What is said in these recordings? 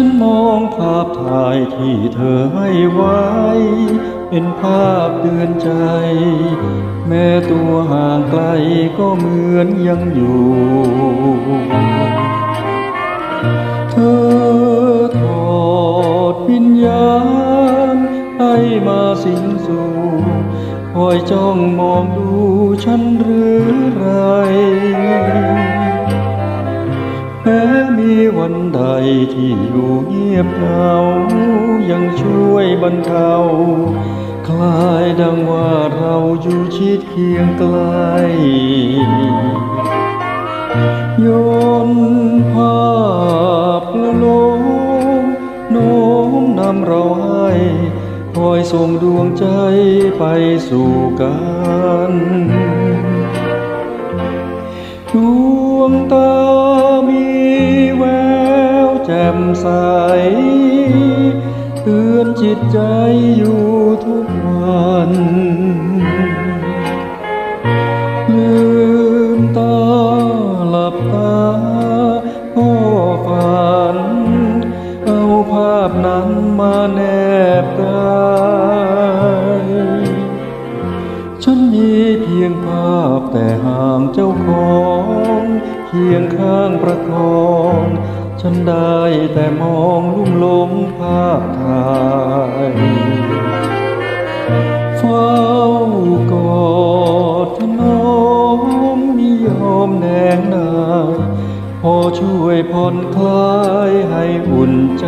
นมองภาพถ่ายที่เธอให้ไว้เป็นภาพเตือนใจแม้ตัวห่างไกลก็เหมือนยังอยู่เธอทอดวิญญาณให้มาสิงสู่คอยจ้องมองดูฉันหรือไรแม้มีวันใดที่อยู่เงียบเหงายังช่วยบรรเทาคลายดังว่าเราอยู่ชิดเคียงไกลโยนภาพละโลมโน้มนำเราให้คอยส่งดวงใจไปสู่กันดวงตามีแววแจ่มใสเตือนจิตใจอยู่ทุกวันลืมตาหลับตาก็ฝันเอาภาพนั้นมาแนบกายฉันมีเพียงภาพแต่ห่างเจ้าของเคียงข้างประคองฉันได้แต่มองลุ่มหลงภาพถ่ายเฝ้ากอดถนอมนิยมแนงนายพอช่วยผ่อนคลายให้อุ่นใจ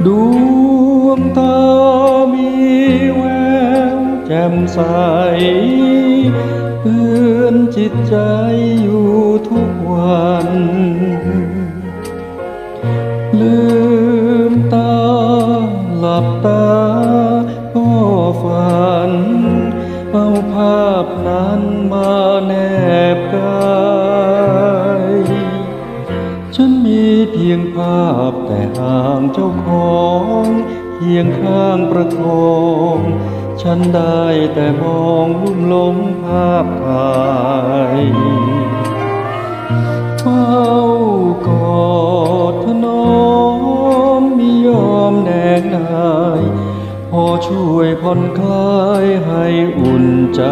ดวงตามีแววแจ่มใสเตือนจิตใจอยู่ทุกวันลืมตาหลับตาก็ฝันเอาภาพนั้นมาแนบกายฉันมีเพียงภาพแต่ห่างเจ้าของเคียงข้างประคองฉันได้แต่มองลุ่มหลงภาพถ่ายเฝ้ากอดถนอมมิยอมแนกนายพอช่วยผ่อนคลายให้อุ่นใจ